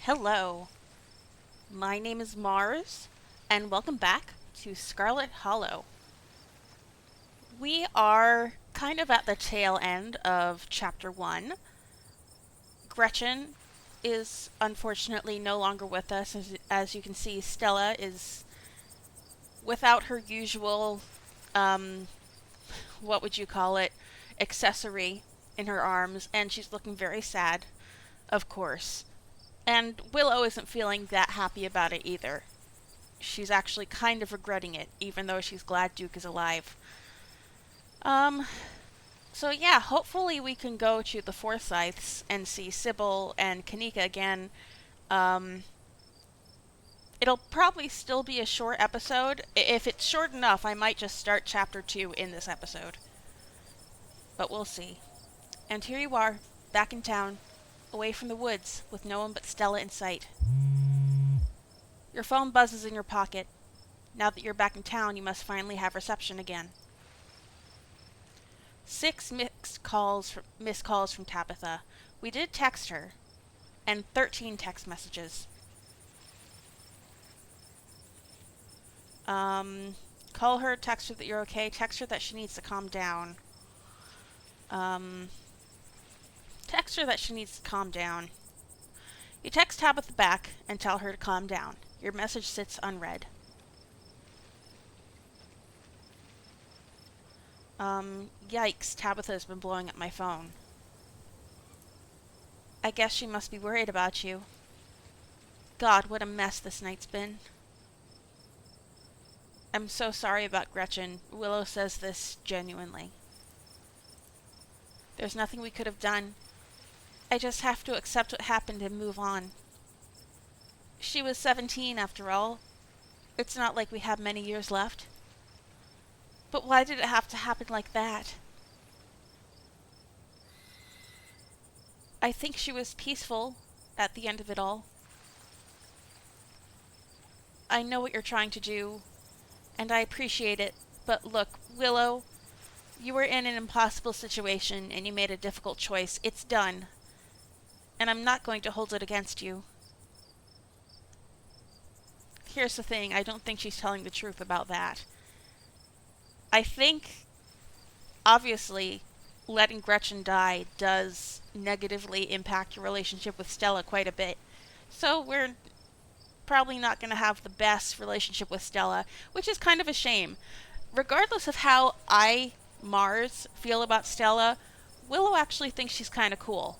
Hello, my name is Mars, and welcome back to Scarlet Hollow. We are kind of at the tail end of Chapter 1. Gretchen is unfortunately no longer with us. As you can see, Stella is without her usual, what would you call it, accessory in her arms, and she's looking very sad, of course. And Willow isn't feeling that happy about it either. She's actually kind of regretting it, even though she's glad Duke is alive. Um, so yeah, hopefully we can go to the Forsyths and see Sybil and Kanika again. Um, it'll probably still be a short episode. If it's short enough, I might just start chapter 2 in this episode. But we'll see. And here you are, back in town, away from the woods, with no one but Stella in sight. Your phone buzzes in your pocket. Now that you're back in town, you must finally have reception again. 6 missed calls from Tabitha. We did text her. And 13 text messages. Call her, text her that you're okay, text her that she needs to calm down. Text her that she needs to calm down. You text Tabitha back and tell her to calm down. Your message sits unread. Yikes, Tabitha's been blowing up my phone. I guess she must be worried about you. God, what a mess this night's been. I'm so sorry about Gretchen. Willow says this genuinely. There's nothing we could have done. I just have to accept what happened and move on. She was 17 after all. It's not like we have many years left. But why did it have to happen like that? I think she was peaceful at the end of it all. I know what you're trying to do, and I appreciate it, but look, Willow, you were in an impossible situation and you made a difficult choice. It's done. And I'm not going to hold it against you. Here's the thing, I don't think she's telling the truth about that. I think, obviously, letting Gretchen die does negatively impact your relationship with Stella quite a bit. So we're probably not going to have the best relationship with Stella, which is kind of a shame. Regardless of how I, Mars, feel about Stella, Willow actually thinks she's kind of cool.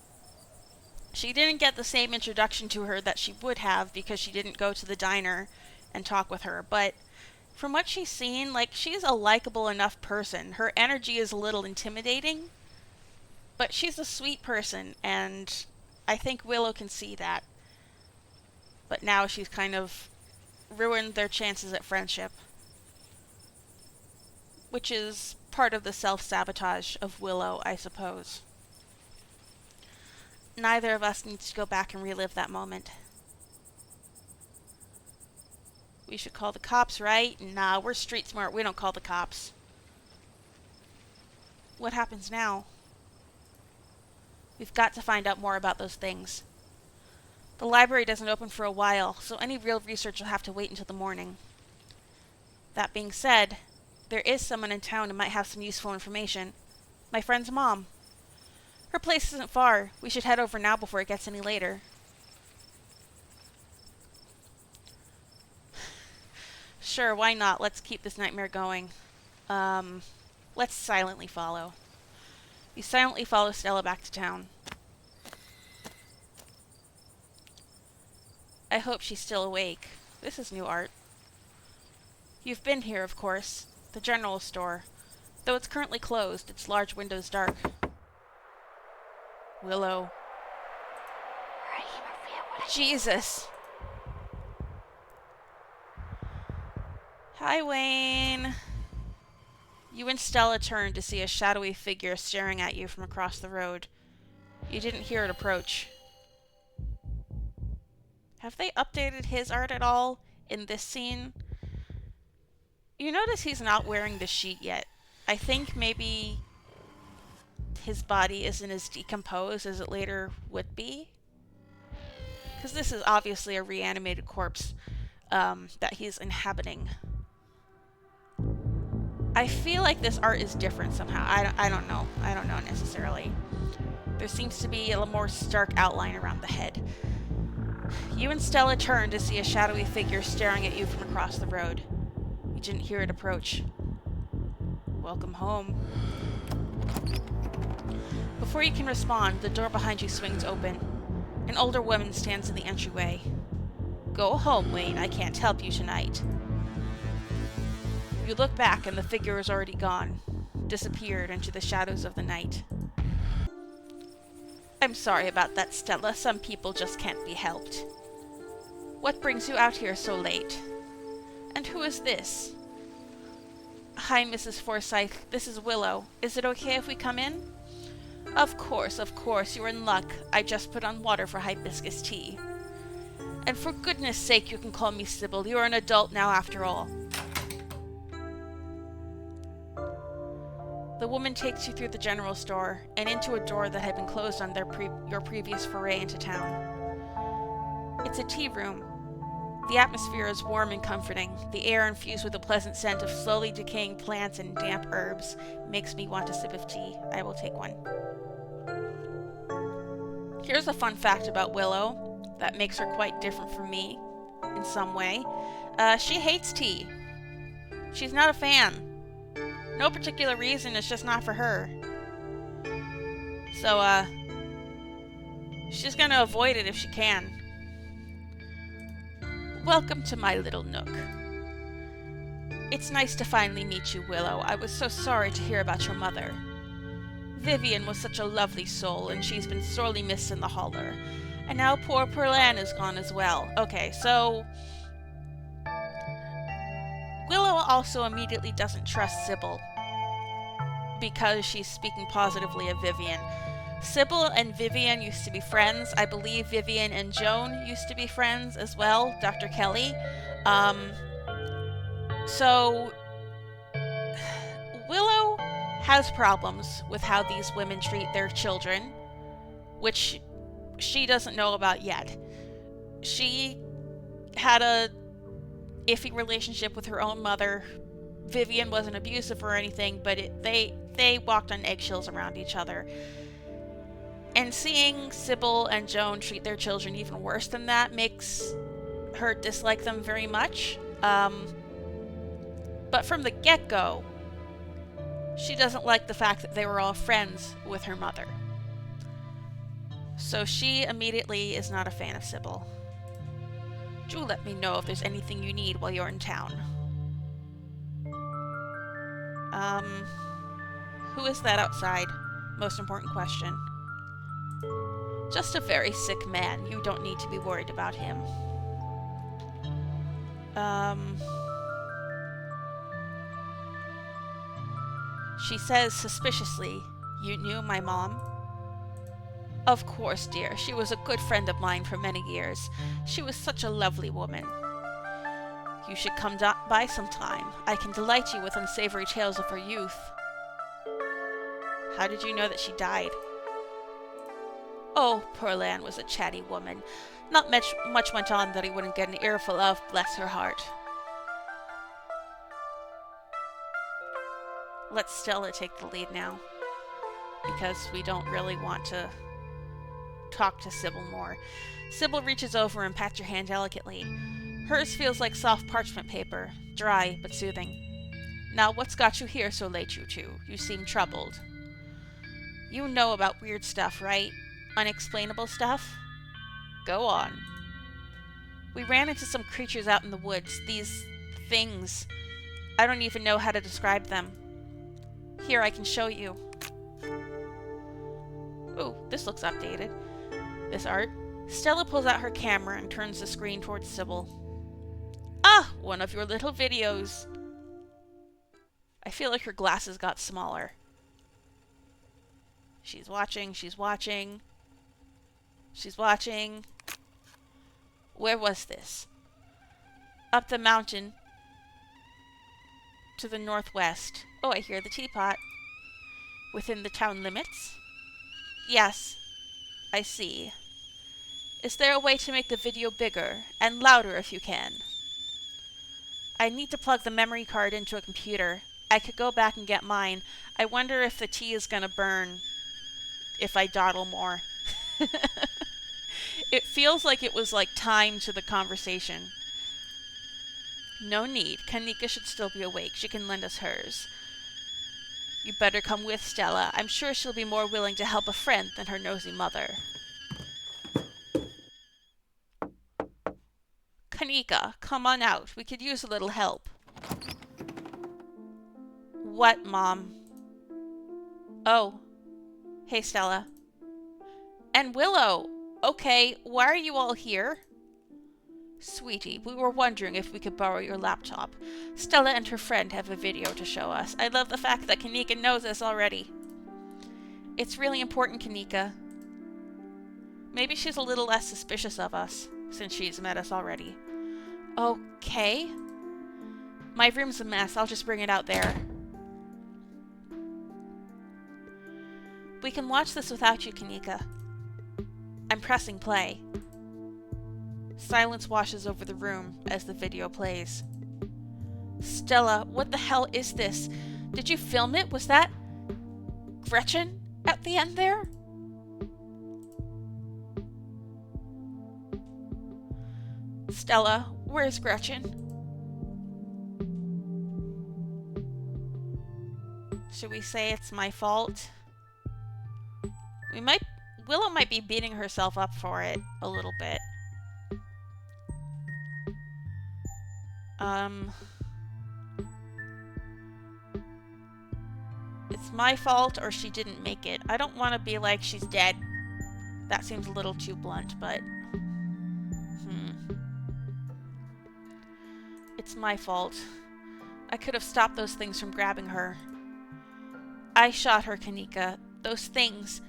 She didn't get the same introduction to her that she would have because she didn't go to the diner and talk with her, but from what she's seen, she's a likable enough person. Her energy is a little intimidating, but she's a sweet person, and I think Willow can see that. But now she's kind of ruined their chances at friendship, which is part of the self-sabotage of Willow, I suppose. Neither of us needs to go back and relive that moment. We should call the cops, right? Nah, we're street smart. We don't call the cops. What happens now? We've got to find out more about those things. The library doesn't open for a while, so any real research will have to wait until the morning. That being said, there is someone in town who might have some useful information. My friend's mom. Her place isn't far. We should head over now before it gets any later. Sure, why not? Let's keep this nightmare going. Let's silently follow. You silently follow Stella back to town. I hope she's still awake. This is new art. You've been here, of course. The general store. Though it's currently closed, its large windows dark. Willow. Jesus. Hi, Wayne. You and Stella turned to see a shadowy figure staring at you from across the road. You didn't hear it approach. Have they updated his art at all in this scene? You notice he's not wearing the sheet yet. I think maybe his body isn't as decomposed as it later would be. Because this is obviously a reanimated corpse that he's inhabiting. I feel like this art is different somehow. I don't know. I don't know necessarily. There seems to be a more stark outline around the head. You and Stella turn to see a shadowy figure staring at you from across the road. You didn't hear it approach. Welcome home. Before you can respond, the door behind you swings open. An older woman stands in the entryway. Go home, Wayne. I can't help you tonight. You look back and the figure is already gone, disappeared into the shadows of the night. I'm sorry about that, Stella. Some people just can't be helped. What brings you out here so late? And who is this? Hi, Mrs. Forsyth. This is Willow. Is it okay if we come in? Of course, you're in luck. I just put on water for hibiscus tea. And for goodness sake, you can call me Sybil. You're an adult now after all. The woman takes you through the general store and into a door that had been closed on your previous foray into town. It's a tea room. The atmosphere is warm and comforting. The air infused with a pleasant scent of slowly decaying plants and damp herbs makes me want a sip of tea. I will take one. Here's a fun fact about Willow that makes her quite different from me in some way. She hates tea. She's not a fan. No particular reason, it's just not for her. So, she's gonna avoid it if she can. Welcome to my little nook. It's nice to finally meet you, Willow. I was so sorry to hear about your mother. Vivian was such a lovely soul, and she's been sorely missed in the holler. And now poor Perlan is gone as well. Okay, so Willow also immediately doesn't trust Sybil because she's speaking positively of Vivian. Sybil and Vivian used to be friends. I believe Vivian and Joan used to be friends as well, Dr. Kelly. So Willow has problems with how these women treat their children, which she doesn't know about yet. She had a iffy relationship with her own mother. Vivian wasn't abusive or anything, but they walked on eggshells around each other. And seeing Sybil and Joan treat their children even worse than that makes her dislike them very much. But from the get-go, she doesn't like the fact that they were all friends with her mother. So she immediately is not a fan of Sybil. Do let me know if there's anything you need while you're in town. Who is that outside? Most important question. Just a very sick man. You don't need to be worried about him. She says suspiciously, "You knew my mom?" Of course, dear. She was a good friend of mine for many years. She was such a lovely woman. You should come by sometime. I can delight you with unsavory tales of her youth. How did you know that she died? Oh, Perlan was a chatty woman. Not much went on that he wouldn't get an earful of, bless her heart. Let Stella take the lead now, because we don't really want to talk to Sybil more. Sybil reaches over and pats your hand delicately. Hers feels like soft parchment paper, dry but soothing. Now, what's got you here so late, you two? You seem troubled. You know about weird stuff, right? Unexplainable stuff? Go on. We ran into some creatures out in the woods. These things. I don't even know how to describe them. Here, I can show you. Ooh, this looks updated. This art. Stella pulls out her camera and turns the screen towards Sybil. Ah, one of your little videos. I feel like her glasses got smaller. She's watching, she's watching. She's watching. Where was this? Up the mountain to the northwest. Oh, I hear the teapot. Within the town limits? Yes, I see. Is there a way to make the video bigger and louder if you can? I need to plug the memory card into a computer. I could go back and get mine. I wonder if the tea is gonna burn if I dawdle more. It feels like it was like time to the conversation. No need. Kanika should still be awake. She can lend us hers. You better come with Stella. I'm sure she'll be more willing to help a friend than her nosy mother. Kanika, come on out. We could use a little help. What, Mom? Oh. Hey, Stella. And Willow! Okay, why are you all here? Sweetie, we were wondering if we could borrow your laptop. Stella and her friend have a video to show us. I love the fact that Kanika knows us already. It's really important, Kanika. Maybe she's a little less suspicious of us, since she's met us already. Okay. My room's a mess. I'll just bring it out there. We can watch this without you, Kanika. I'm pressing play. Silence washes over the room as the video plays. Stella, what the hell is this? Did you film it? Was that Gretchen at the end there? Stella, where's Gretchen? Should we say it's my fault? Willow might be beating herself up for it a little bit. It's my fault or she didn't make it. I don't want to be like she's dead. That seems a little too blunt, but... It's my fault. I could have stopped those things from grabbing her. I shot her, Kanika. Those things...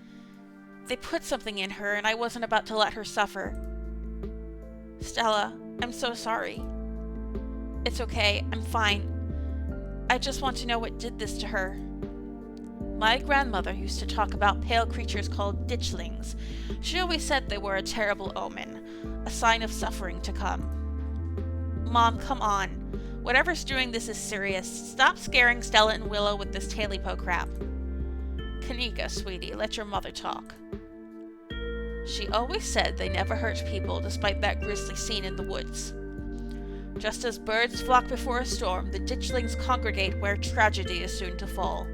They put something in her, and I wasn't about to let her suffer. Stella, I'm so sorry. It's okay, I'm fine. I just want to know what did this to her. My grandmother used to talk about pale creatures called ditchlings. She always said they were a terrible omen, a sign of suffering to come. Mom, come on. Whatever's doing this is serious. Stop scaring Stella and Willow with this tailypo crap. Kanika, sweetie, let your mother talk. She always said they never hurt people despite that grisly scene in the woods. Just as birds flock before a storm, the ditchlings congregate where tragedy is soon to fall.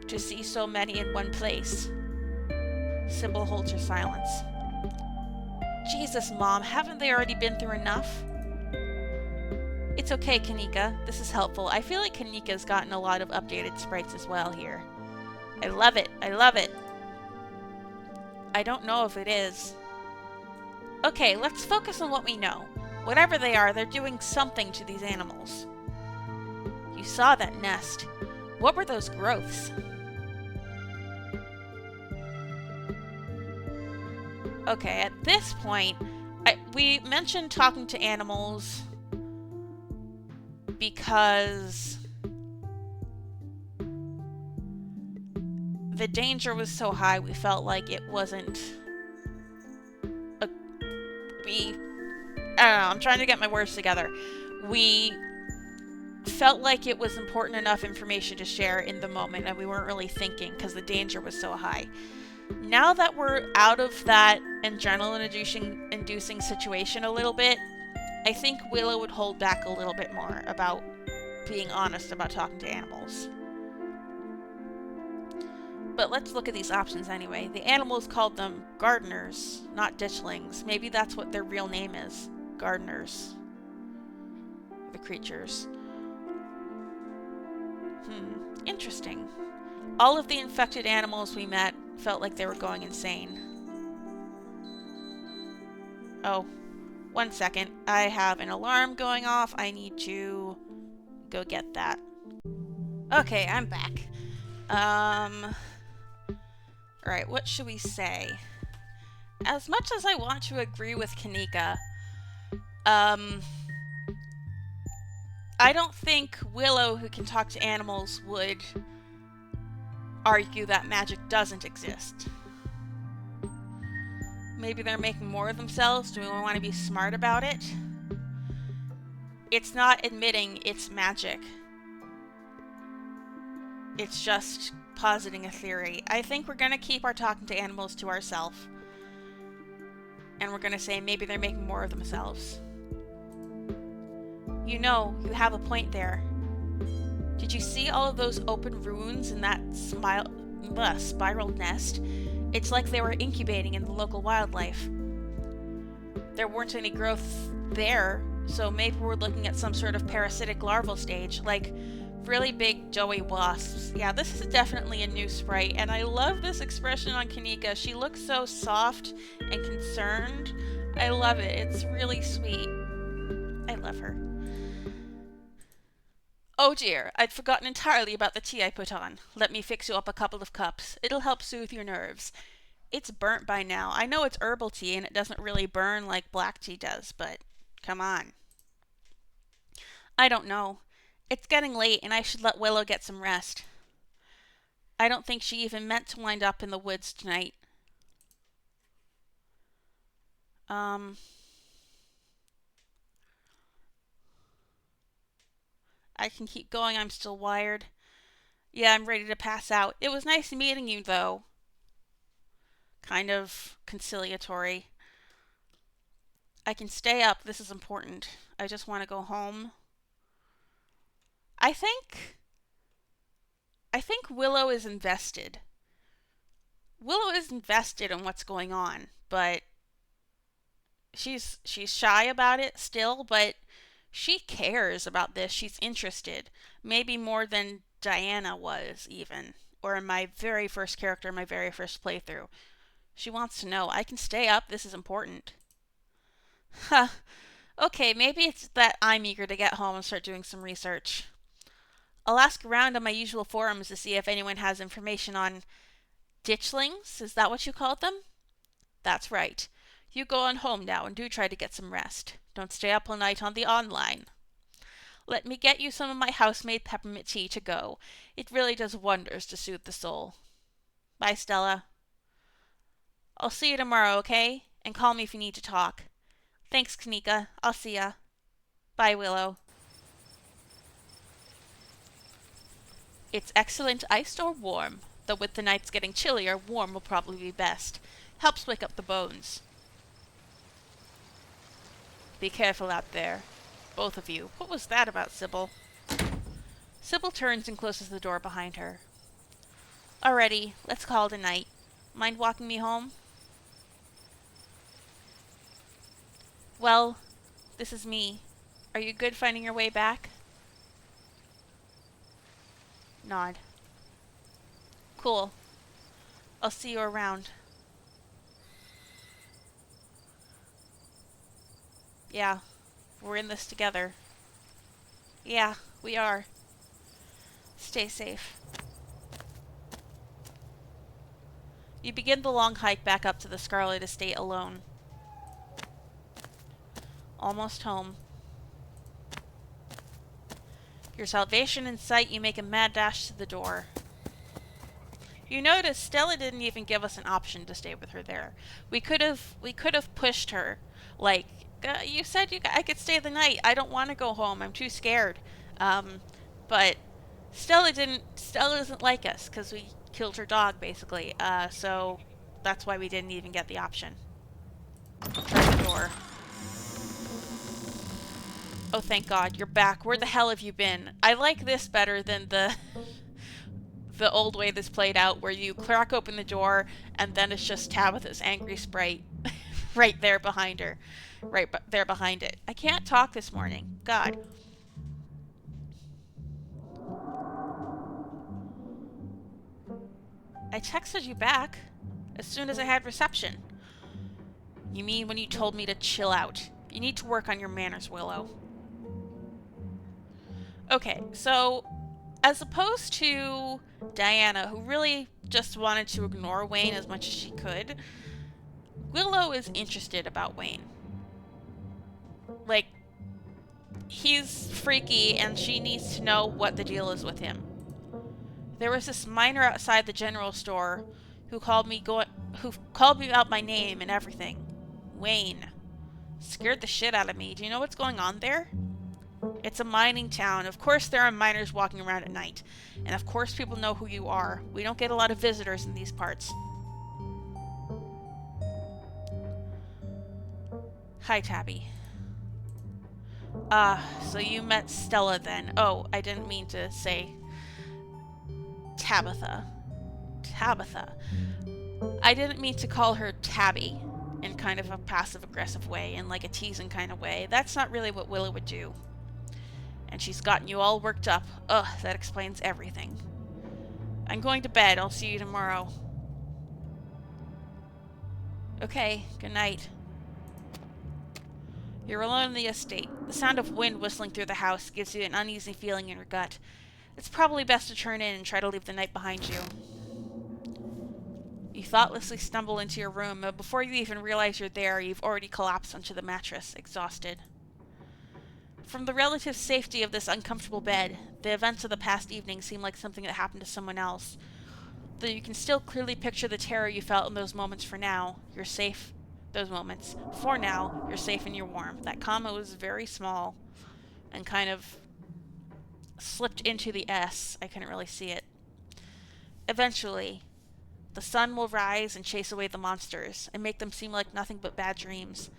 To see so many in one place. Sybil holds her silence. Jesus, Mom, haven't they already been through enough? It's okay, Kanika. This is helpful. I feel like Kanika's gotten a lot of updated sprites as well here. I love it. I love it. I don't know if it is. Okay, let's focus on what we know. Whatever they are, they're doing something to these animals. You saw that nest. What were those growths? Okay, at this point, we mentioned talking to animals because the danger was so high we felt like it wasn't I don't know, I'm trying to get my words together. We felt like it was important enough information to share in the moment and we weren't really thinking because the danger was so high. Now that we're out of that adrenaline-inducing situation a little bit, I think Willow would hold back a little bit more about being honest about talking to animals. But let's look at these options anyway. The animals called them gardeners, not ditchlings. Maybe that's what their real name is. Gardeners. The creatures. Interesting. All of the infected animals we met felt like they were going insane. Oh, 1 second. I have an alarm going off. I need to go get that. Okay, I'm back. Alright, what should we say? As much as I want to agree with Kanika, I don't think Willow, who can talk to animals, would argue that magic doesn't exist. Maybe they're making more of themselves. Do we want to be smart about it? It's not admitting it's magic. It's just positing a theory. I think we're going to keep our talking to animals to ourselves. And we're going to say maybe they're making more of themselves. You know, you have a point there. Did you see all of those open runes in that spiral nest? It's like they were incubating in the local wildlife. There weren't any growth there, so maybe we're looking at some sort of parasitic larval stage, like really big doughy wasps. Yeah, this is definitely a new sprite, and I love this expression on Kanika. She looks so soft and concerned. I love it. It's really sweet. I love her. Oh dear, I'd forgotten entirely about the tea I put on. Let me fix you up a couple of cups. It'll help soothe your nerves. It's burnt by now. I know it's herbal tea and it doesn't really burn like black tea does, but come on. I don't know. It's getting late and I should let Willow get some rest. I don't think she even meant to wind up in the woods tonight. I can keep going. I'm still wired. Yeah, I'm ready to pass out. It was nice meeting you, though. Kind of conciliatory. I can stay up. This is important. I just want to go home. I think Willow is invested. Willow is invested in what's going on, but she's shy about it still, but she cares about this. She's interested. Maybe more than Diana was, even. Or in my very first character, my very first playthrough. She wants to know. I can stay up. This is important. Huh. Okay, maybe it's that I'm eager to get home and start doing some research. I'll ask around on my usual forums to see if anyone has information on ditchlings. Is that what you called them? That's right. You go on home now and do try to get some rest. Don't stay up all night on the online. Let me get you some of my house-made peppermint tea to go. It really does wonders to soothe the soul. Bye, Stella. I'll see you tomorrow, okay? And call me if you need to talk. Thanks, Kanika. I'll see ya. Bye, Willow. It's excellent iced or warm, though with the nights getting chillier, warm will probably be best. Helps wake up the bones. Be careful out there. Both of you. What was that about, Sybil? Sybil turns and closes the door behind her. Alrighty, let's call it a night. Mind walking me home? Well, this is me. Are you good finding your way back? Nod. Cool. I'll see you around. Yeah, we're in this together. Yeah, we are. Stay safe. You begin the long hike back up to the Scarlet estate alone. Almost home. Your salvation in sight, you make a mad dash to the door. You notice Stella didn't even give us an option to stay with her there. We could have pushed her, like, you said I could stay the night. I don't want to go home. I'm too scared. But Stella doesn't like us because we killed her dog, basically. So that's why we didn't even get the option. Try the door. Oh, thank God, you're back. Where the hell have you been? I like this better than the old way this played out, where you crack open the door and then it's just Tabitha's angry sprite right there behind her. Right there behind it. I can't talk this morning. God. I texted you back as soon as I had reception. You mean when you told me to chill out? You need to work on your manners, Willow. Okay, so as opposed to Diana, who really just wanted to ignore Wayne as much as she could, Willow is interested about Wayne. Like, he's freaky and she needs to know what the deal is with him. There was this miner outside the general store who who called me out my name and everything. Wayne. Scared the shit out of me. Do you know what's going on there? It's a mining town. Of course there are miners walking around at night. And of course people know who you are. We don't get a lot of visitors in these parts. Hi, Tabby. So you met Stella then. Oh, I didn't mean to say Tabitha. Tabitha. I didn't mean to call her Tabby in kind of a passive-aggressive way, in like a teasing kind of way. That's not really what Willow would do. And she's gotten you all worked up. Ugh, that explains everything. I'm going to bed. I'll see you tomorrow. Okay, good night. You're alone in the estate. The sound of wind whistling through the house gives you an uneasy feeling in your gut. It's probably best to turn in and try to leave the night behind you. You thoughtlessly stumble into your room, but before you even realize you're there, you've already collapsed onto the mattress, exhausted. From the relative safety of this uncomfortable bed, the events of the past evening seem like something that happened to someone else. Though you can still clearly picture the terror you felt in those moments. For now, you're safe. Those moments. For now, you're safe and you're warm. That comma was very small and kind of slipped into the S. I couldn't really see it. Eventually, the sun will rise and chase away the monsters and make them seem like nothing but bad dreams.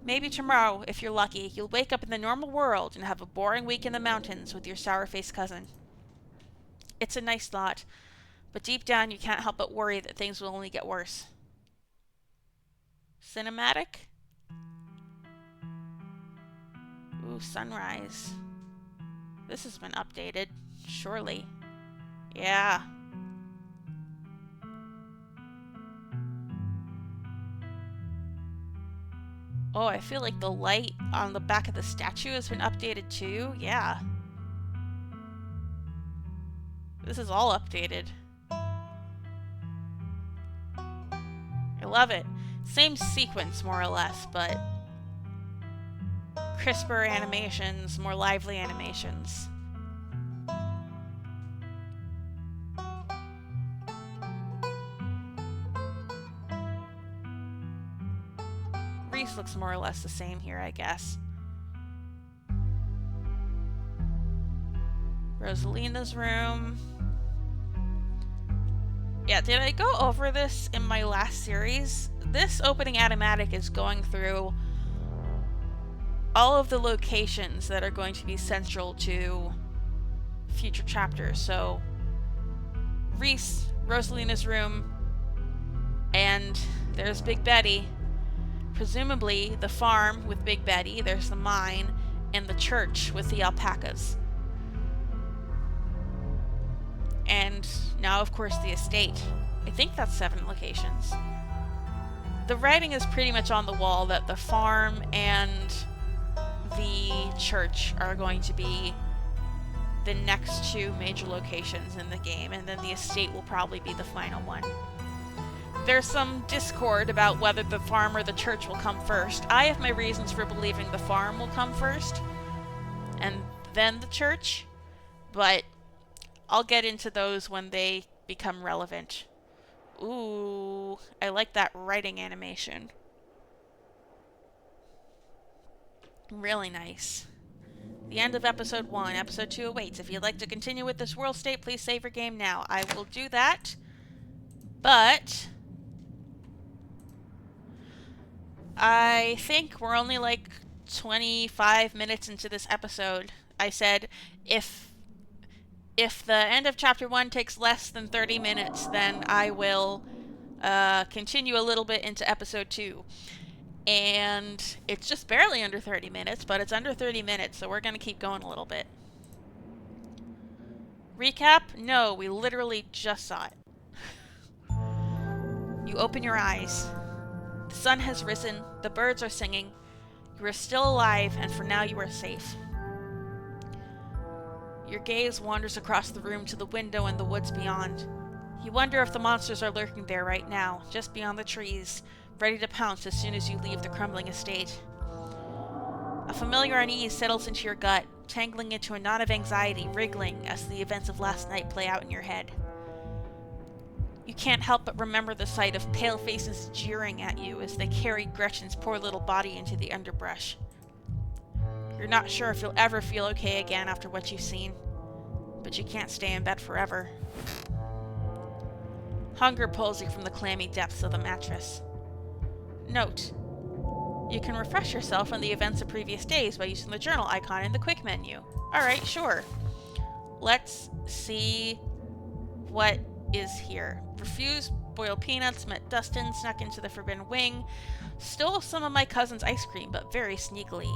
Maybe tomorrow, if you're lucky, you'll wake up in the normal world and have a boring week in the mountains with your sour-faced cousin. It's a nice thought, but deep down you can't help but worry that things will only get worse. Cinematic? Ooh, sunrise. This has been updated, surely. Yeah. Oh, I feel like the light on the back of the statue has been updated too. Yeah. This is all updated. I love it. Same sequence, more or less, but crisper animations, more lively animations. Reese looks more or less the same here, I guess. Rosalina's room. Yeah, did I go over this in my last series? This opening animatic is going through all of the locations that are going to be central to future chapters. So, Reese, Rosalina's room, and there's Big Betty. Presumably the farm with Big Betty, there's the mine, and the church with the alpacas. And now, of course, the estate. I think that's 7 locations. The writing is pretty much on the wall that the farm and the church are going to be the next 2 major locations in the game, and then the estate will probably be the final one. There's some discord about whether the farm or the church will come first. I have my reasons for believing the farm will come first, and then the church, but I'll get into those when they become relevant. Ooh, I like that writing animation. Really nice. The end of episode 1. Episode 2 awaits. If you'd like to continue with this world state, please save your game now. I will do that, but I think we're only like 25 minutes into this episode. I said if the end of chapter 1 takes less than 30 minutes, then I will continue a little bit into episode 2. And it's just barely under 30 minutes, but it's under 30 minutes, so we're going to keep going a little bit. Recap? No, we literally just saw it. You open your eyes. The sun has risen, the birds are singing, you are still alive, and for now you are safe. Your gaze wanders across the room to the window and the woods beyond. You wonder if the monsters are lurking there right now, just beyond the trees, ready to pounce as soon as you leave the crumbling estate. A familiar unease settles into your gut, tangling into a knot of anxiety, wriggling as the events of last night play out in your head. You can't help but remember the sight of pale faces jeering at you as they carried Gretchen's poor little body into the underbrush. You're not sure if you'll ever feel okay again after what you've seen, but you can't stay in bed forever. Hunger pulls you from the clammy depths of the mattress. Note: you can refresh yourself on the events of previous days by using the journal icon in the quick menu. Alright, sure. Let's see what is here. Refused boiled peanuts, met Dustin, snuck into the forbidden wing, stole some of my cousin's ice cream, but very sneakily.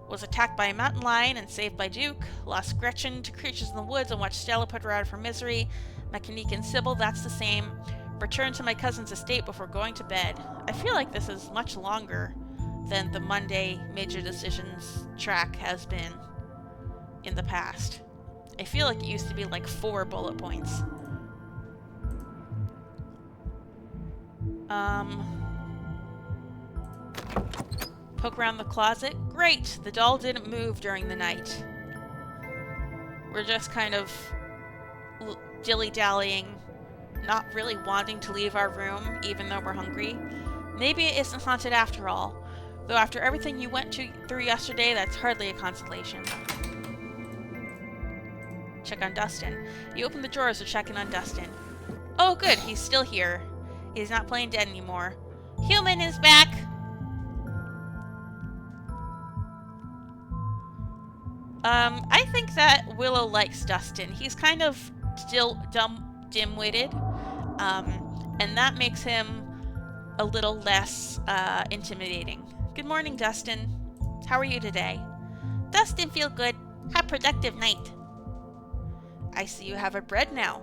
Was attacked by a mountain lion and saved by Duke. Lost Gretchen to creatures in the woods and watched Stella put her out of her misery. Mechanique and Sybil, that's the same. Returned to my cousin's estate before going to bed. I feel like this is much longer than the Monday Major Decisions track has been in the past. I feel like it used to be like 4 bullet points. Poke around the closet. Great! The doll didn't move during the night. We're just kind of dilly-dallying, not really wanting to leave our room, even though we're hungry. Maybe it isn't haunted after all. Though after everything you went through yesterday, that's hardly a consolation. Check on Dustin. You open the drawers to check in on Dustin. Oh good, he's still here. He's not playing dead anymore. Human is back! I think that Willow likes Dustin. He's kind of still dim-witted, and that makes him a little less intimidating. Good morning, Dustin. How are you today? Dustin, feel good. Have productive night. I see you have a bread now.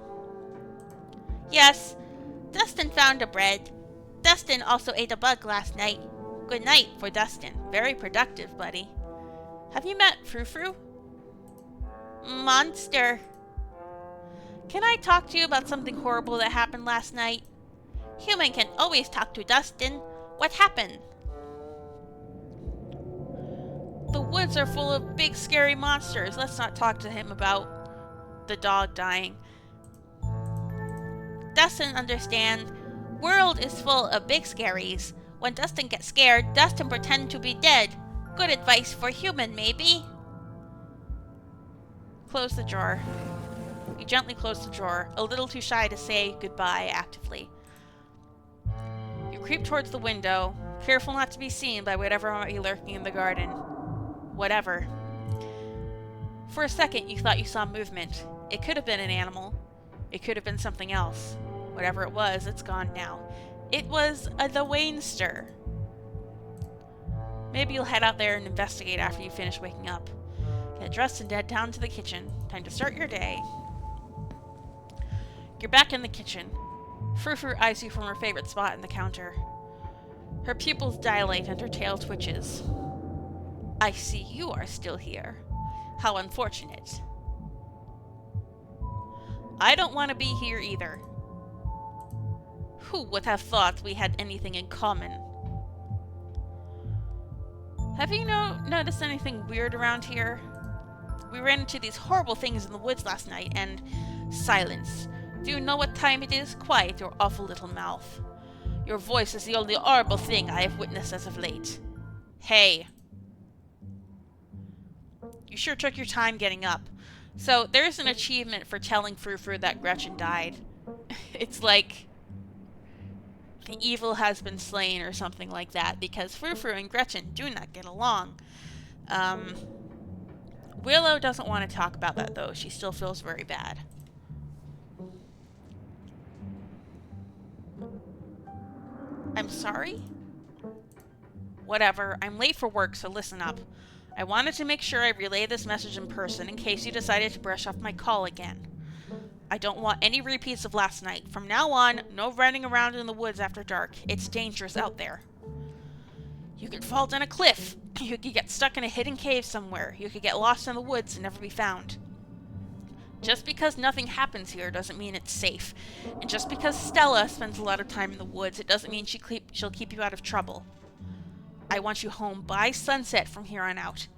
Yes, Dustin found a bread. Dustin also ate a bug last night. Good night for Dustin. Very productive, buddy. Have you met Frou-Frou? Monster. Can I talk to you about something horrible that happened last night? Human can always talk to Dustin. What happened? The woods are full of big scary monsters. Let's not talk to him about the dog dying. Dustin understand. World is full of big scaries. When Dustin gets scared, Dustin pretend to be dead. Good advice for human, maybe? Close the drawer. You gently close the drawer, a little too shy to say goodbye actively. You creep towards the window, careful not to be seen by whatever might be lurking in the garden. Whatever. For a second, you thought you saw movement. It could have been an animal. It could have been something else. Whatever it was, it's gone now. It was the Wainster. Maybe you'll head out there and investigate after you finish waking up. Get dressed and head down to the kitchen. Time to start your day. You're back in the kitchen. Frou-Frou eyes you from her favorite spot in the counter. Her pupils dilate and her tail twitches. I see you are still here. How unfortunate. I don't want to be here either. Who would have thought we had anything in common? Have you noticed anything weird around here? We ran into these horrible things in the woods last night, and silence. Do you know what time it is? Quiet your awful little mouth. Your voice is the only horrible thing I have witnessed as of late. Hey. You sure took your time getting up. So, there's an achievement for telling Frou-Frou that Gretchen died. It's like the evil has been slain or something like that, because Frou-Frou and Gretchen do not get along. Willow doesn't want to talk about that, though. She still feels very bad. I'm sorry? Whatever. I'm late for work, so listen up. I wanted to make sure I relay this message in person in case you decided to brush off my call again. I don't want any repeats of last night. From now on, no running around in the woods after dark. It's dangerous out there. You could fall down a cliff. You could get stuck in a hidden cave somewhere. You could get lost in the woods and never be found. Just because nothing happens here doesn't mean it's safe. And just because Stella spends a lot of time in the woods, it doesn't mean she'll keep you out of trouble. I want you home by sunset from here on out.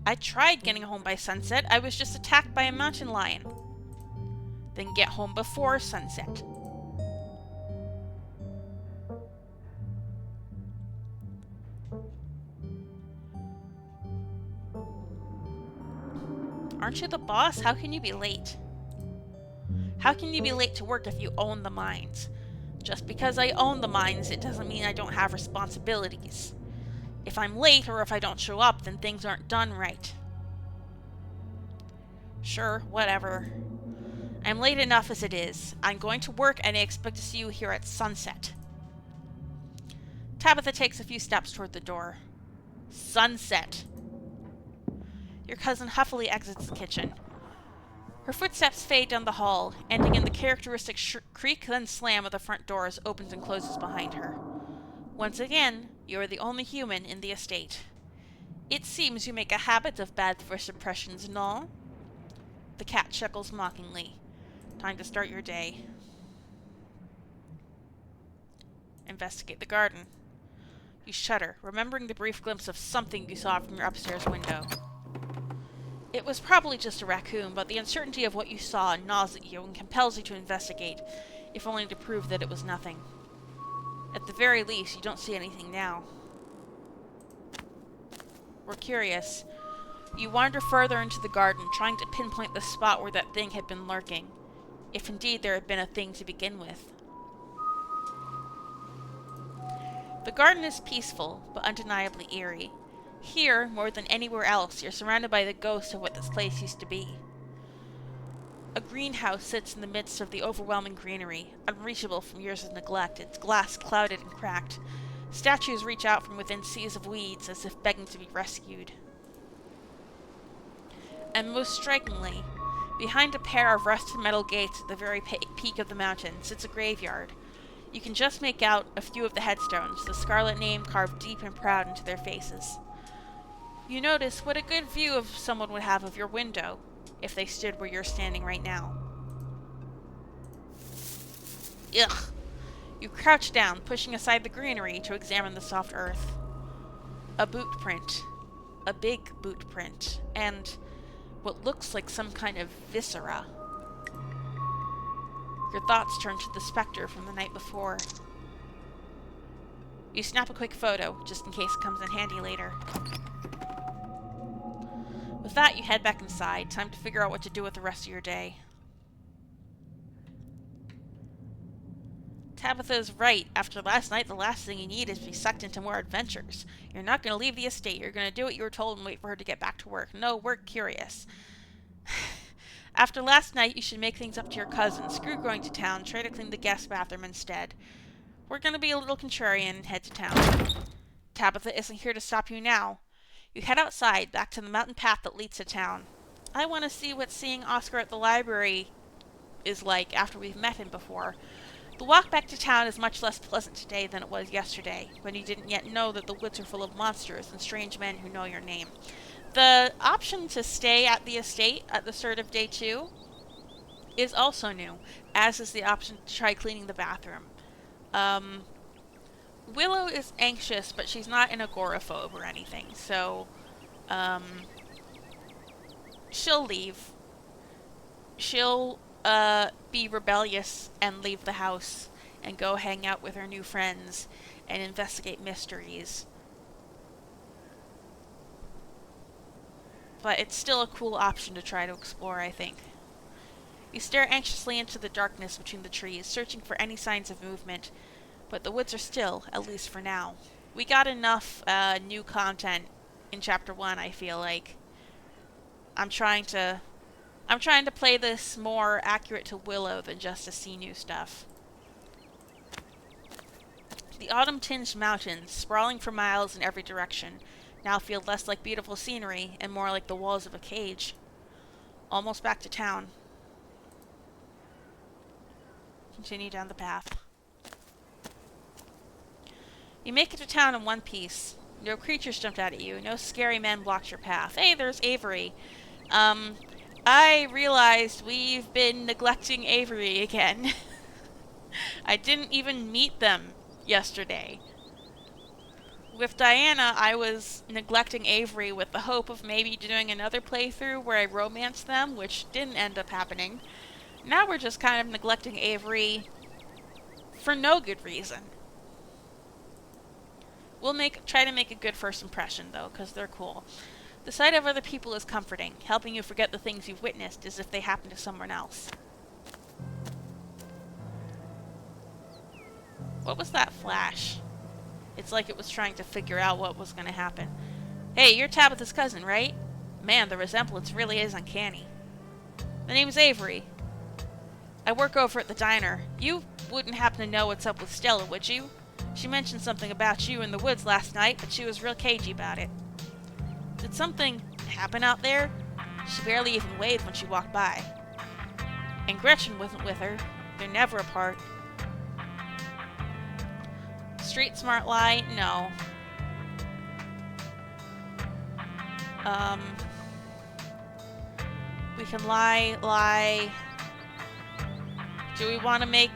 I tried getting home by sunset. I was just attacked by a mountain lion. Then get home before sunset. Aren't you the boss? How can you be late? How can you be late to work if you own the mines? Just because I own the mines, it doesn't mean I don't have responsibilities. If I'm late or if I don't show up, then things aren't done right. Sure, whatever. I'm late enough as it is. I'm going to work and I expect to see you here at sunset. Tabitha takes a few steps toward the door. Sunset. Your cousin huffily exits the kitchen. Her footsteps fade down the hall, ending in the characteristic creak then slam of the front door as opens and closes behind her. Once again, you are the only human in the estate. It seems you make a habit of bad first impressions, no? The cat chuckles mockingly. Time to start your day. Investigate the garden. You shudder, remembering the brief glimpse of something you saw from your upstairs window. It was probably just a raccoon, but the uncertainty of what you saw gnaws at you and compels you to investigate, if only to prove that it was nothing. At the very least, you don't see anything now. We're curious. You wander further into the garden, trying to pinpoint the spot where that thing had been lurking, if indeed there had been a thing to begin with. The garden is peaceful, but undeniably eerie. Here, more than anywhere else, you're surrounded by the ghost of what this place used to be. A greenhouse sits in the midst of the overwhelming greenery, unreachable from years of neglect, its glass clouded and cracked. Statues reach out from within seas of weeds, as if begging to be rescued. And most strikingly, behind a pair of rusted metal gates at the very peak of the mountain sits a graveyard. You can just make out a few of the headstones, the Scarlet name carved deep and proud into their faces. You notice what a good view of someone would have of your window, if they stood where you're standing right now. Ugh! You crouch down, pushing aside the greenery to examine the soft earth. A boot print. A big boot print. And what looks like some kind of viscera. Your thoughts turn to the specter from the night before. You snap a quick photo, just in case it comes in handy later. With that, you head back inside. Time to figure out what to do with the rest of your day. Tabitha is right. After last night, the last thing you need is to be sucked into more adventures. You're not going to leave the estate. You're going to do what you were told and wait for her to get back to work. No, we're curious. After last night, you should make things up to your cousin. Screw going to town. Try to clean the guest bathroom instead. We're going to be a little contrarian and head to town. Tabitha isn't here to stop you now. You head outside, back to the mountain path that leads to town. I want to see what seeing Oscar at the library is like after we've met him before. The walk back to town is much less pleasant today than it was yesterday, when you didn't yet know that the woods are full of monsters and strange men who know your name. The option to stay at the estate at the start of day 2 is also new, as is the option to try cleaning the bathroom. Willow is anxious, but she's not an agoraphobe or anything, so she'll leave. She'll be rebellious and leave the house and go hang out with her new friends and investigate mysteries. But it's still a cool option to try to explore, I think. You stare anxiously into the darkness between the trees, searching for any signs of movement, but the woods are still, at least for now. We got enough new content in Chapter 1, I feel like. I'm trying to play this more accurate to Willow than just to see new stuff. The autumn-tinged mountains, sprawling for miles in every direction, now feel less like beautiful scenery and more like the walls of a cage. Almost back to town. Continue down the path. You make it to town in one piece. No creatures jumped out at you. No scary men blocked your path. Hey, there's Avery. I realized we've been neglecting Avery again. I didn't even meet them yesterday. With Diana, I was neglecting Avery with the hope of maybe doing another playthrough where I romanced them, which didn't end up happening. Now we're just kind of neglecting Avery for no good reason. We'll try to make a good first impression, though, because they're cool. The sight of other people is comforting, helping you forget the things you've witnessed as if they happened to someone else. What was that flash? It's like it was trying to figure out what was going to happen. Hey, you're Tabitha's cousin, right? Man, the resemblance really is uncanny. The name's Avery. I work over at the diner. You wouldn't happen to know what's up with Stella, would you? She mentioned something about you in the woods last night, but she was real cagey about it. Did something happen out there? She barely even waved when she walked by. And Gretchen wasn't with her. They're never apart. Street smart lie? No. We can lie. Do we want to make...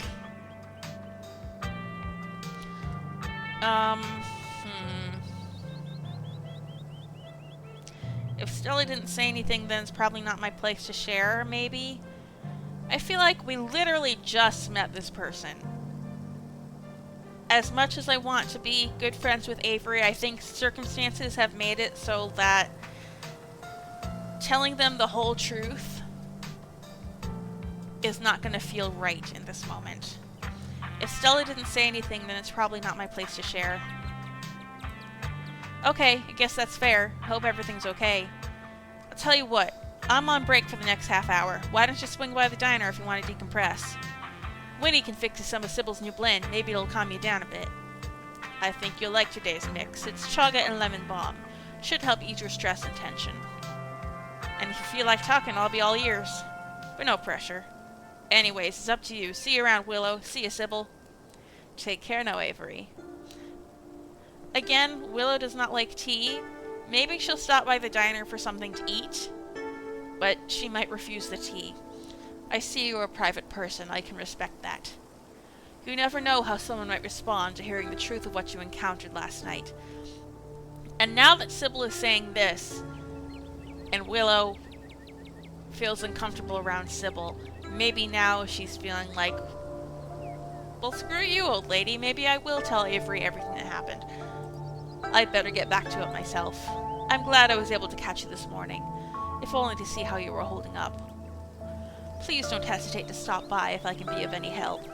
If Stella didn't say anything, then it's probably not my place to share, maybe? I feel like we literally just met this person. As much as I want to be good friends with Avery, I think circumstances have made it so that telling them the whole truth is not going to feel right in this moment. If Stella didn't say anything, then it's probably not my place to share. Okay, I guess that's fair. Hope everything's okay. I'll tell you what, I'm on break for the next half hour. Why don't you swing by the diner if you want to decompress? Winnie can fix you some of Sybil's new blend. Maybe it'll calm you down a bit. I think you'll like today's mix. It's chaga and lemon balm. Should help ease your stress and tension. And if you feel like talking, I'll be all ears. But no pressure. Anyways, it's up to you. See you around, Willow. See you, Sybil. Take care now, Avery. Again, Willow does not like tea. Maybe she'll stop by the diner for something to eat, but she might refuse the tea. I see you're a private person. I can respect that. You never know how someone might respond to hearing the truth of what you encountered last night. And now that Sybil is saying this, and Willow feels uncomfortable around Sybil, maybe now she's feeling like, well, screw you, old lady. Maybe I will tell Avery everything that happened. I'd better get back to it myself. I'm glad I was able to catch you this morning, if only to see how you were holding up. Please don't hesitate to stop by if I can be of any help.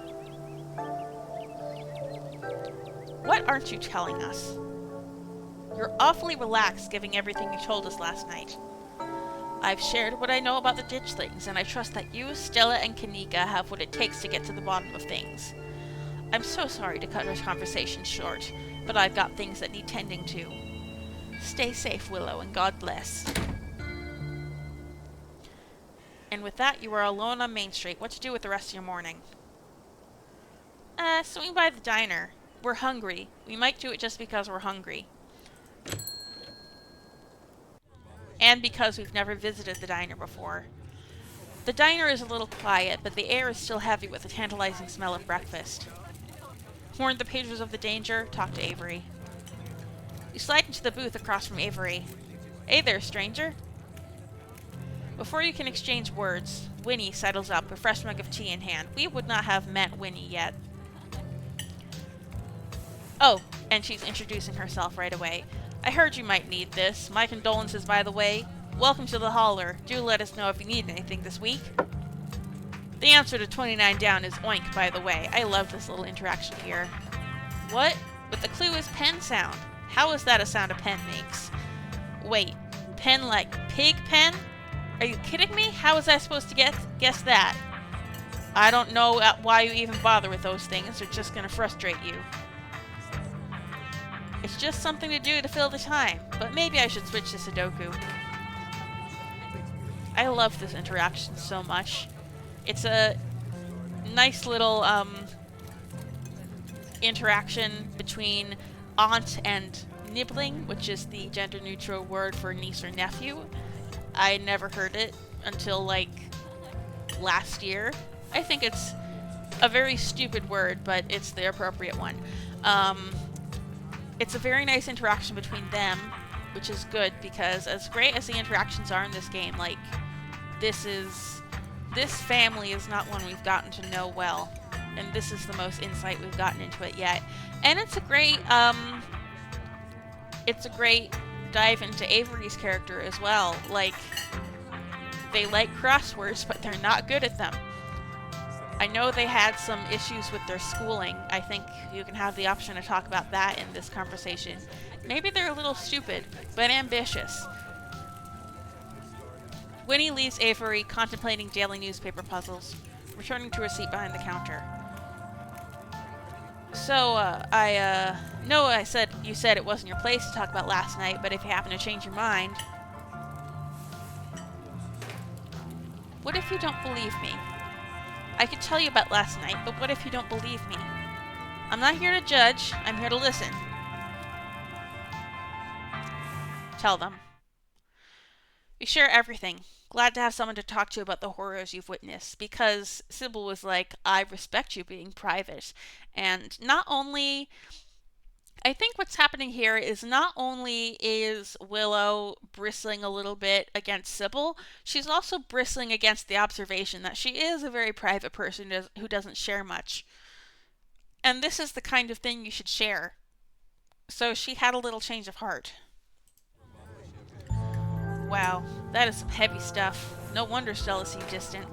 What aren't you telling us? You're awfully relaxed giving everything you told us last night. I've shared what I know about the Ditchlings, and I trust that you, Stella, and Kanika have what it takes to get to the bottom of things. I'm so sorry to cut our conversation short, but I've got things that need tending to. Stay safe, Willow, and God bless. And with that, you are alone on Main Street. What to do with the rest of your morning? Swing by the diner. We're hungry. We might do it just because we're hungry. And because we've never visited the diner before. The diner is a little quiet, but the air is still heavy with the tantalizing smell of breakfast. Warn the patrons of the danger, talk to Avery. You slide into the booth across from Avery. Hey there, stranger. Before you can exchange words, Winnie settles up, a fresh mug of tea in hand. We would not have met Winnie yet. Oh, and she's introducing herself right away. I heard you might need this. My condolences, by the way. Welcome to the Holler. Do let us know if you need anything this week. The answer to 29 down is oink, by the way. I love this little interaction here. What? But the clue is pen sound. How is that a sound a pen makes? Wait, pen like pig pen? Are you kidding me? How was I supposed to guess that? I don't know why you even bother with those things. They're just gonna frustrate you. It's just something to do to fill the time, but maybe I should switch to Sudoku. I love this interaction so much. It's a nice little interaction between aunt and nibbling, which is the gender-neutral word for niece or nephew. I never heard it until, like, last year. I think it's a very stupid word, but it's the appropriate one. It's a very nice interaction between them, which is good because as great as the interactions are in this game, like, this family is not one we've gotten to know well, and this is the most insight we've gotten into it yet. And it's a great dive into Avery's character as well. Like, they like crosswords, but they're not good at them. I know they had some issues with their schooling. I think you can have the option to talk about that in this conversation. Maybe they're a little stupid, but ambitious. Winnie leaves Avery contemplating daily newspaper puzzles, returning to her seat behind the counter. So, no, you said it wasn't your place to talk about last night, but if you happen to change your mind... What if you don't believe me? I could tell you about last night, but what if you don't believe me? I'm not here to judge, I'm here to listen. Tell them. We share everything. Glad to have someone to talk to about the horrors you've witnessed, because Sybil was like, I respect you being private. And not only... I think what's happening here is not only is Willow bristling a little bit against Sybil, she's also bristling against the observation that she is a very private person who doesn't share much. And this is the kind of thing you should share. So she had a little change of heart. Wow, that is some heavy stuff. No wonder Stella seemed distant.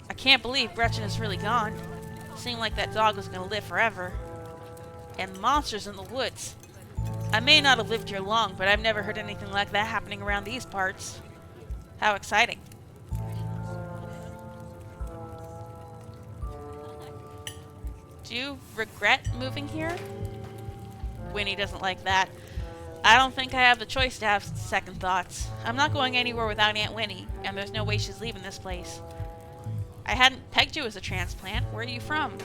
I can't believe Gretchen is really gone. Seemed like that dog was going to live forever. And monsters in the woods. I may not have lived here long, but I've never heard anything like that happening around these parts. How exciting. Do you regret moving here? Winnie doesn't like that. I don't think I have the choice to have second thoughts. I'm not going anywhere without Aunt Winnie, and there's no way she's leaving this place. I hadn't pegged you as a transplant. Where are you from?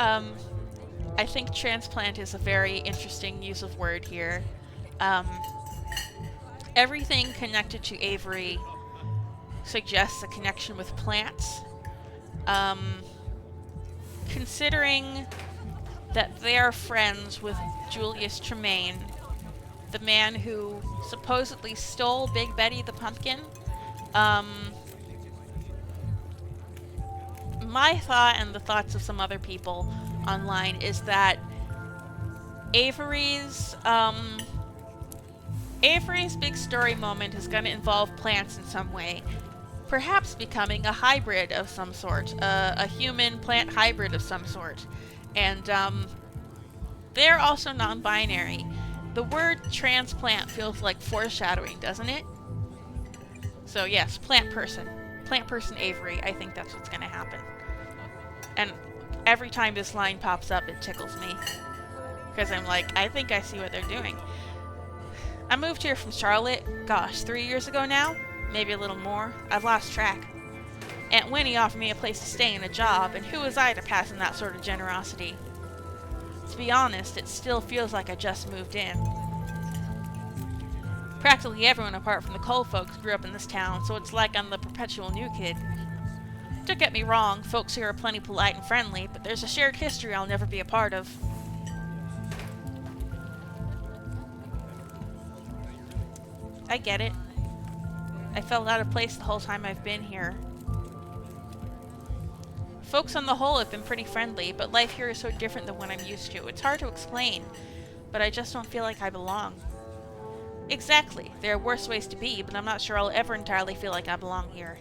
I think transplant is a very interesting use of word here. Everything connected to Avery suggests a connection with plants. Considering that they are friends with Julius Tremaine, the man who supposedly stole Big Betty the pumpkin, my thought, and the thoughts of some other people online, is that Avery's big story moment is going to involve plants in some way. Perhaps becoming a hybrid of some sort, a human-plant hybrid of some sort. And they're also non-binary. The word transplant feels like foreshadowing, doesn't it? So yes, plant person. Plant person Avery, I think that's what's going to happen. And every time this line pops up, it tickles me. Because I'm like, I think I see what they're doing. I moved here from Charlotte, gosh, 3 years ago now? Maybe a little more. I've lost track. Aunt Winnie offered me a place to stay and a job, and who was I to pass in that sort of generosity? To be honest, it still feels like I just moved in. Practically everyone apart from the Cole folks grew up in this town, so it's like I'm the perpetual new kid. Don't get me wrong, folks here are plenty polite and friendly, but there's a shared history I'll never be a part of. I get it. I felt out of place the whole time I've been here. Folks on the whole have been pretty friendly, but life here is so different than what I'm used to. It's hard to explain, but I just don't feel like I belong. Exactly. There are worse ways to be, but I'm not sure I'll ever entirely feel like I belong here.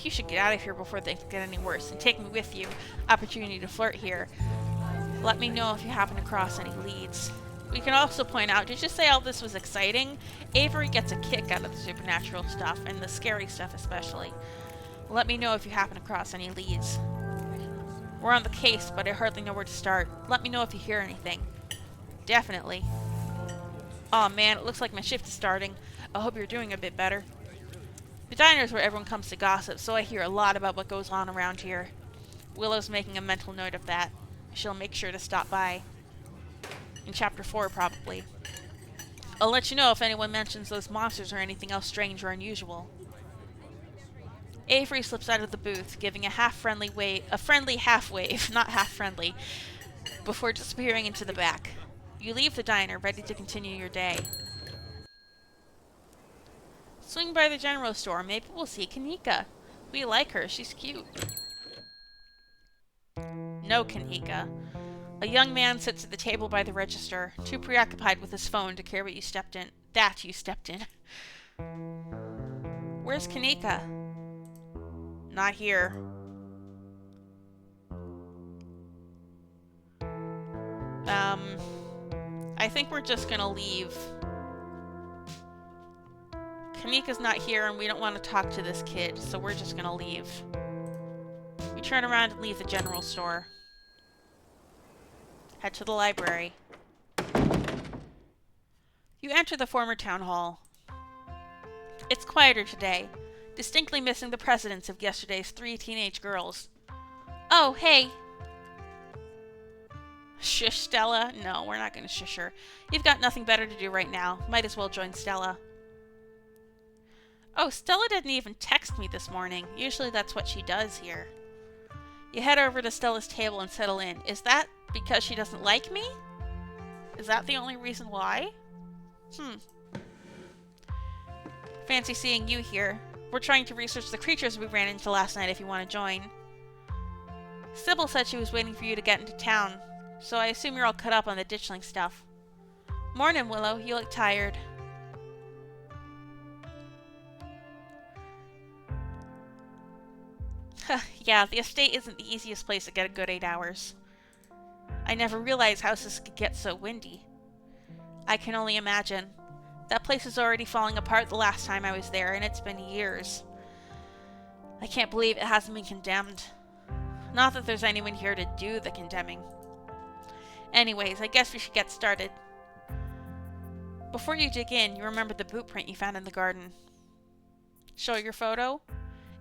You should get out of here before things get any worse, and take me with you. Opportunity to flirt here. Let me know if you happen to cross any leads. We can also point out, did you say all this was exciting? Avery gets a kick out of the supernatural stuff, and the scary stuff especially. Let me know if you happen to cross any leads. We're on the case, but I hardly know where to start. Let me know if you hear anything. Definitely. Aw man, it looks like my shift is starting. I hope you're doing a bit better. The diner is where everyone comes to gossip, so I hear a lot about what goes on around here. Willow's making a mental note of that. She'll make sure to stop by. In Chapter 4, probably. I'll let you know if anyone mentions those monsters or anything else strange or unusual. Avery slips out of the booth, giving a friendly half wave, not half friendly, before disappearing into the back. You leave the diner, ready to continue your day. Swing by the general store. Maybe we'll see Kanika. We like her. She's cute. No, Kanika. A young man sits at the table by the register, too preoccupied with his phone to care what you stepped in. That you stepped in. Where's Kanika? Not here. I think we're just gonna leave. Kanika's not here and we don't want to talk to this kid, so we're just gonna leave. We turn around and leave the general store. Head to the library. You enter the former town hall. It's quieter today, distinctly missing the precedence of yesterday's 3 teenage girls. Oh, hey! Shush, Stella? No, we're not going to shush her. You've got nothing better to do right now. Might as well join Stella. Oh, Stella didn't even text me this morning. Usually that's what she does here. You head over to Stella's table and settle in. Is that because she doesn't like me? Is that the only reason why? Fancy seeing you here. We're trying to research the creatures we ran into last night if you want to join. Sybil said she was waiting for you to get into town, so I assume you're all cut up on the Ditchling stuff. Morning, Willow. You look tired. Yeah, the estate isn't the easiest place to get a good 8 hours. I never realized houses could get so windy. I can only imagine. That place is already falling apart the last time I was there, and it's been years. I can't believe it hasn't been condemned. Not that there's anyone here to do the condemning. Anyways, I guess we should get started. Before you dig in, you remember the boot print you found in the garden. Show your photo?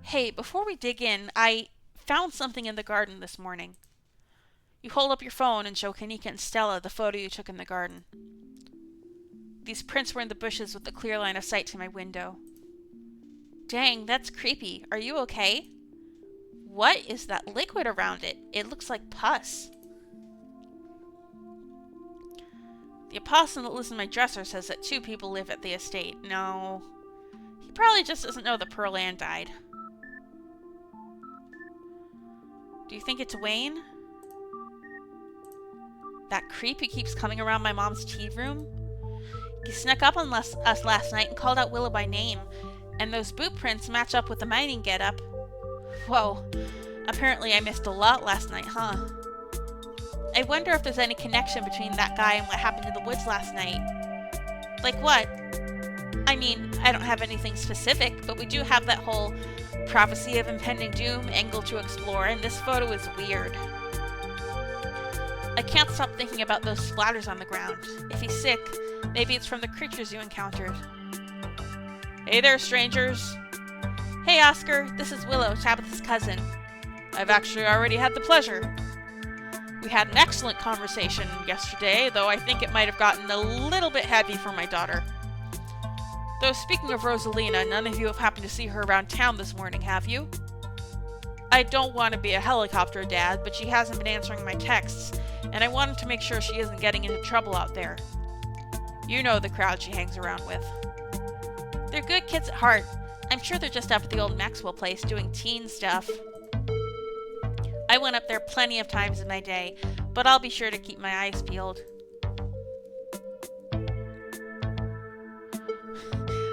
Hey, before we dig in, I found something in the garden this morning. You hold up your phone and show Kanika and Stella the photo you took in the garden. These prints were in the bushes with a clear line of sight to my window. Dang, that's creepy. Are you okay? What is that liquid around it? It looks like pus. The opossum that lives in my dresser says that 2 people live at the estate. No. He probably just doesn't know that Pearl Ann died. Do you think it's Wayne? That creep who keeps coming around my mom's tea room? He snuck up on us last night and called out Willow by name. And those boot prints match up with the mining getup. Whoa. Apparently I missed a lot last night, huh? I wonder if there's any connection between that guy and what happened in the woods last night. Like what? I mean, I don't have anything specific, but we do have that whole prophecy of impending doom angle to explore, and this photo is weird. I can't stop thinking about those splatters on the ground. If he's sick, maybe it's from the creatures you encountered. Hey there, strangers. Hey, Oscar. This is Willow, Tabitha's cousin. I've actually already had the pleasure. We had an excellent conversation yesterday, though I think it might have gotten a little bit heavy for my daughter. Though speaking of Rosalina, none of you have happened to see her around town this morning, have you? I don't want to be a helicopter dad, but she hasn't been answering my texts, and I wanted to make sure she isn't getting into trouble out there. You know the crowd she hangs around with. They're good kids at heart. I'm sure they're just up at the old Maxwell place doing teen stuff. I went up there plenty of times in my day, but I'll be sure to keep my eyes peeled.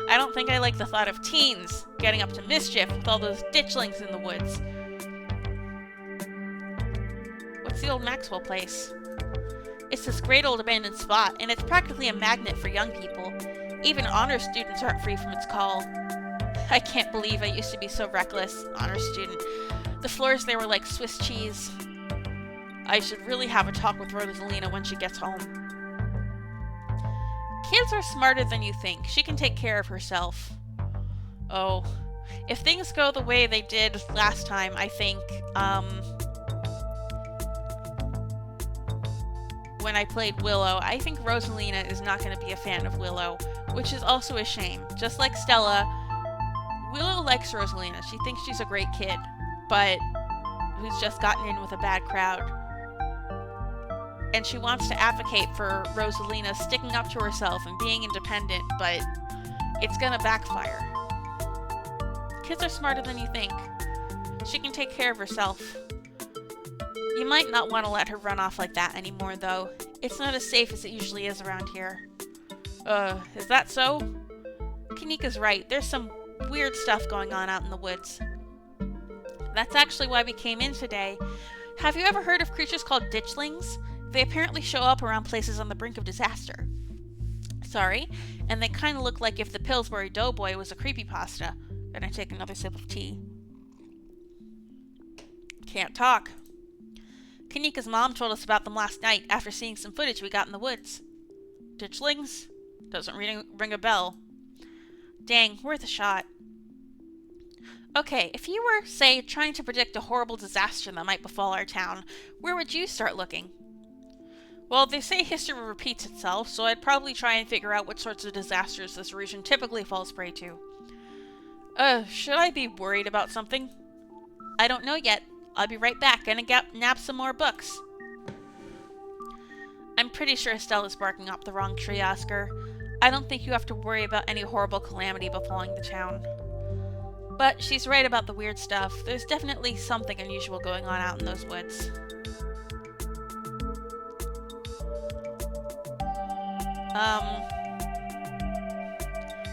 I don't think I like the thought of teens getting up to mischief with all those ditchlings in the woods. What's the old Maxwell place? It's this great old abandoned spot, and it's practically a magnet for young people. Even honor students aren't free from its call. I can't believe I used to be so reckless, honor student. The floors there were like Swiss cheese. I should really have a talk with Rosalina when she gets home. Kids are smarter than you think. She can take care of herself. Oh, if things go the way they did last time, I think, when I played Willow. I think Rosalina is not going to be a fan of Willow, which is also a shame. Just like Stella, Willow likes Rosalina. She thinks she's a great kid, but who's just gotten in with a bad crowd. And she wants to advocate for Rosalina sticking up to herself and being independent, but it's gonna backfire. Kids are smarter than you think. She can take care of herself. You might not want to let her run off like that anymore, though. It's not as safe as it usually is around here. Is that so? Kanika's right. There's some weird stuff going on out in the woods. That's actually why we came in today. Have you ever heard of creatures called ditchlings? They apparently show up around places on the brink of disaster. Sorry, and they kind of look like if the Pillsbury Doughboy was a creepypasta. Gonna take another sip of tea. Can't talk. Kanika's mom told us about them last night after seeing some footage we got in the woods. Ditchlings? Doesn't ring a bell. Dang, worth a shot. Okay, if you were, say, trying to predict a horrible disaster that might befall our town, where would you start looking? Well, they say history repeats itself, so I'd probably try and figure out what sorts of disasters this region typically falls prey to. Should I be worried about something? I don't know yet. I'll be right back. Gonna nab some more books. I'm pretty sure Stella's barking up the wrong tree, Oscar. I don't think you have to worry about any horrible calamity befalling the town. But she's right about the weird stuff. There's definitely something unusual going on out in those woods.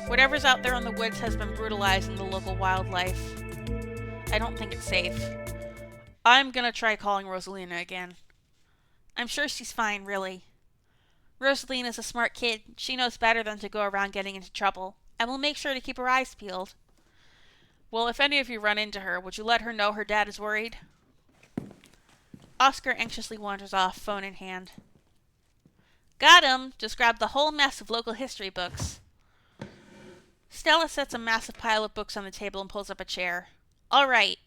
Whatever's out there in the woods has been brutalizing the local wildlife. I don't think it's safe. I'm gonna try calling Rosalina again. I'm sure she's fine, really. Rosalina's a smart kid. She knows better than to go around getting into trouble, and will make sure to keep her eyes peeled. Well, if any of you run into her, would you let her know her dad is worried? Oscar anxiously wanders off, phone in hand. Got him! Just grabbed the whole mess of local history books. Stella sets a massive pile of books on the table and pulls up a chair. All right.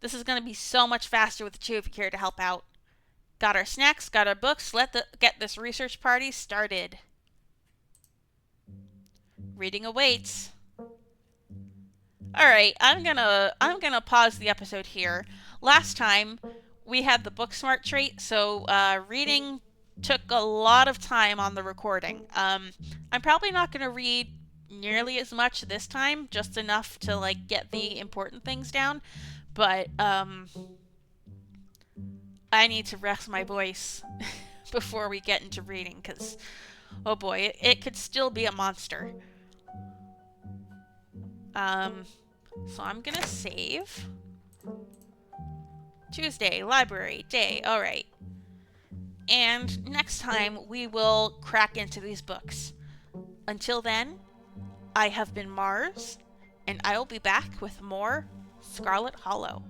This is going to be so much faster with the two of you here to help out. Got our snacks, got our books, get this research party started. Reading awaits. Alright, I'm gonna pause the episode here. Last time, we had the book smart trait, so reading took a lot of time on the recording. I'm probably not gonna read nearly as much this time, just enough to, like, get the important things down. But, I need to rest my voice before we get into reading, because, oh boy, it could still be a monster. So I'm gonna save. Tuesday, library, day, alright. And next time, we will crack into these books. Until then, I have been Mars, and I will be back with more Scarlet Hollow.